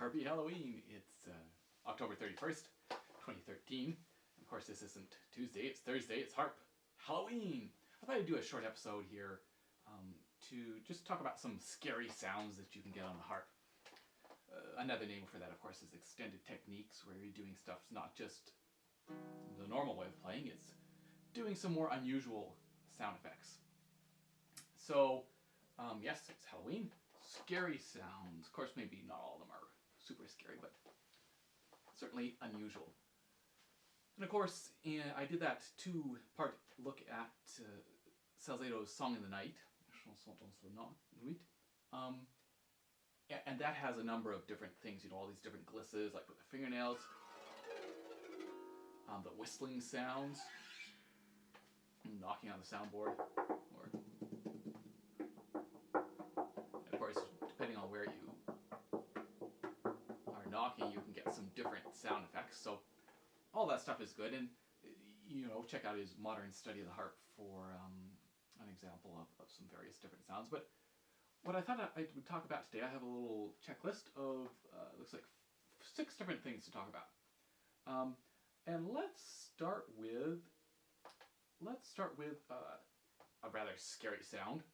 Harpy Halloween. It's October 31st, 2013. Of course, this isn't Tuesday, it's Thursday, it's Harp Halloween. I thought I'd do a short episode here to just talk about some scary sounds that you can get on the harp. Another name for that, of course, is extended techniques, where you're doing stuff not just the normal way of playing, it's doing some more unusual sound effects. So, yes, it's Halloween. Scary sounds. Of course, maybe not all of them are super scary, but certainly unusual. And of course, I did that two-part look at Salzato's Song in the Night, and that has a number of different things, all these different glisses, like with the fingernails, the whistling sounds, knocking on the soundboard, or, and of course, depending on where you are knocking, you can get some different sound effects. So all that stuff is good, and check out his modern study of the harp for an example of some various different sounds. But what I thought I would talk about today, I have a little checklist of looks like 6 different things to talk about, and let's start with a rather scary sound.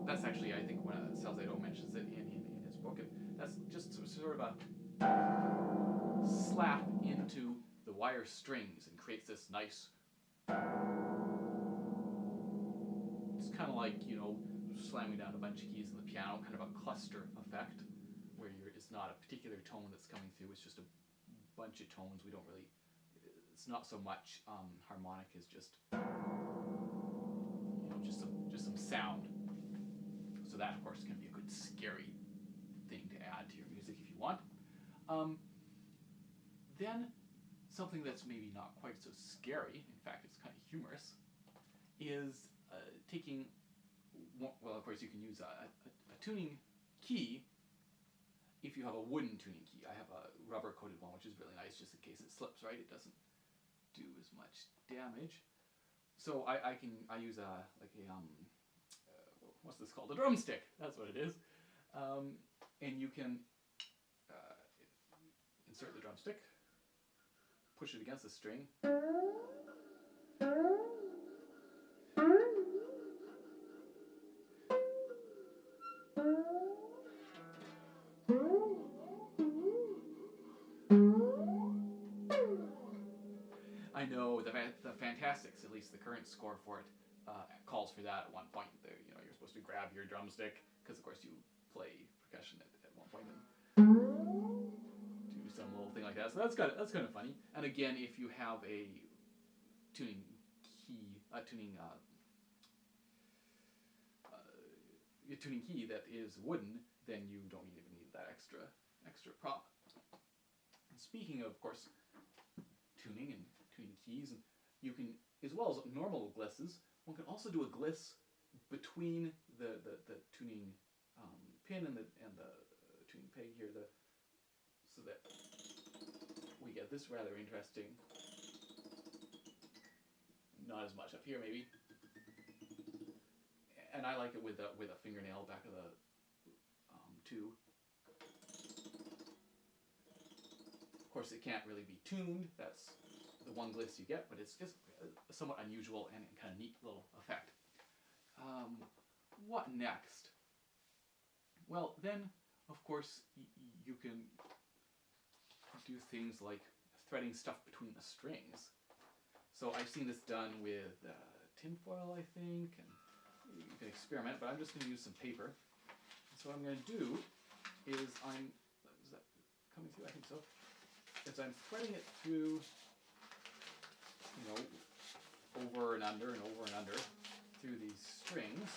That's actually, I think, when Salzato mentions it in his book, and that's just sort of a slap into the wire strings and creates this nice. It's kind of like, slamming down a bunch of keys in the piano, kind of a cluster effect, where it's not a particular tone that's coming through, it's just a bunch of tones. It's not so much harmonic as just some sound. So that, of course, can be a good scary thing to add to your music if you want. Then, something that's maybe not quite so scary, in fact it's kind of humorous, is taking, well, of course you can use a tuning key if you have a wooden tuning key. I have a rubber coated one, which is really nice, just in case it slips, right? It doesn't do as much damage. So I use what's this called? A drumstick. That's what it is. And you can insert the drumstick, push it against the string. I know the Fantastics, at least the current score for it, calls for that at one point. You're supposed to grab your drumstick, because of course you play percussion at one point and do some little thing like that. So that's kind of funny. And again, if you have a tuning key, a tuning key that is wooden, then you don't even need that extra prop. And speaking of course, tuning and tuning keys, and you can, as well as normal glisses, one can also do a gliss between the tuning pin and the tuning peg here, so that we get this rather interesting. Not as much up here, maybe. And I like it with a fingernail back of the tube. Of course, it can't really be tuned. That's the one gliss you get, but it's just a somewhat unusual and kind of neat little effect. What next? Well, then, of course, you can do things like threading stuff between the strings. So I've seen this done with tinfoil, I think, and you can experiment, but I'm just going to use some paper. So what I'm going to do is is that coming through? I think so. Is I'm threading it through, over and under and over and under through these strings.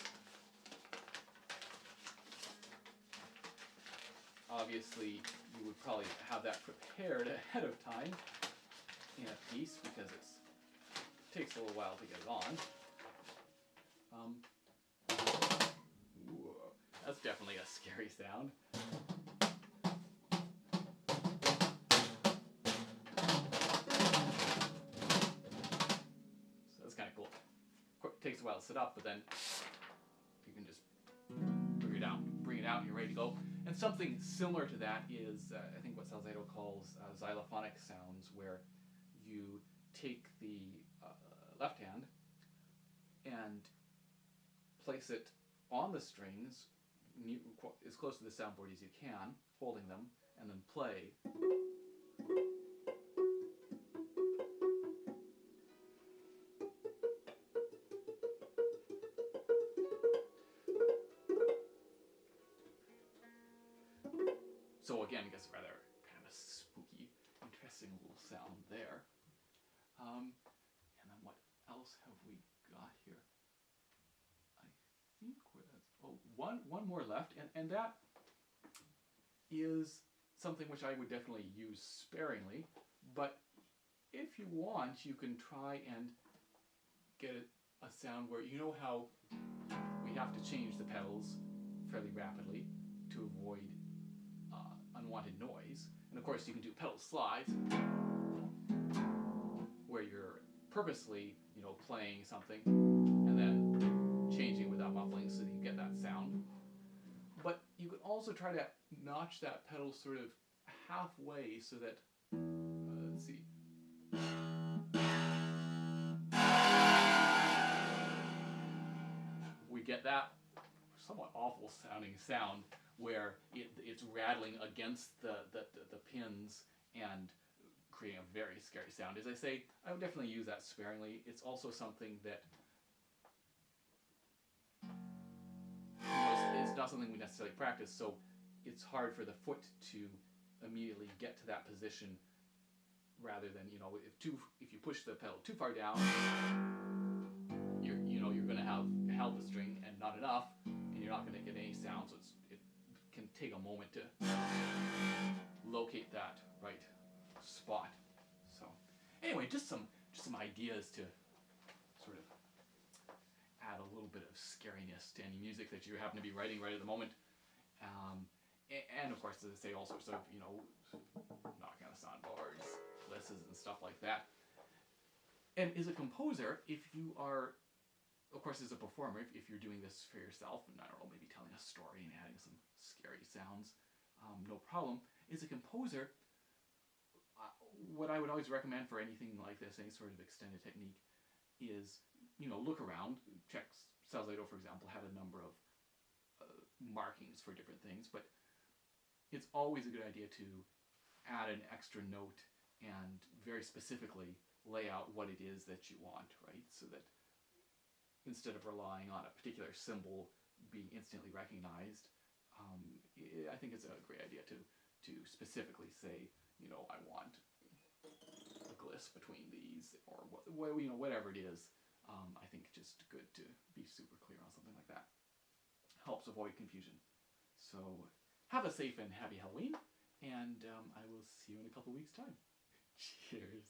Obviously, you would probably have that prepared ahead of time in a piece, because it takes a little while to get it on. Ooh, that's definitely a scary sound. So that's kind of cool. It takes a while to set up, but then you can just bring it out, and you're ready to go. And And something similar to that is, I think what Salzedo calls xylophonic sounds, where you take the left hand and place it on the strings as close to the soundboard as you can, holding them, and then play. So again, I guess rather kind of a spooky, interesting little sound there. And then what else have we got here? I think one more left, and that is something which I would definitely use sparingly, but if you want, you can try and get a sound where, you know how we have to change the pedals fairly rapidly to avoid unwanted noise. And of course you can do pedal slides where you're purposely, playing something and then changing without muffling so that you get that sound. But you could also try to notch that pedal sort of halfway so that, let's see. We get that somewhat awful sounding sound where it's rattling against the pins and creating a very scary sound. As I say, I would definitely use that sparingly. It's also something that it's not something we necessarily practice, so it's hard for the foot to immediately get to that position, rather than, if you push the pedal too far down, you're going to have held the string and not enough, and you're not going to get any sound. So it can take a moment to locate that right spot. So anyway, just some ideas to sort of add a little bit of scariness to any music that you happen to be writing right at the moment. And of course, as I say, all sorts of, knocking on the soundboards, glisses and stuff like that. And as a composer, if you are, of course, as a performer, if you're doing this for yourself, and I don't know, maybe telling a story and adding some scary sounds, no problem. As a composer, what I would always recommend for anything like this, any sort of extended technique, is, look around. Check Salzedo, for example, had a number of markings for different things, but it's always a good idea to add an extra note and very specifically lay out what it is that you want, right? So that instead of relying on a particular symbol being instantly recognized, I think it's a great idea to specifically say, I want a gliss between these, or whatever it is. I think just good to be super clear on something like that. Helps avoid confusion. So have a safe and happy Halloween, and I will see you in a couple weeks' time. Cheers.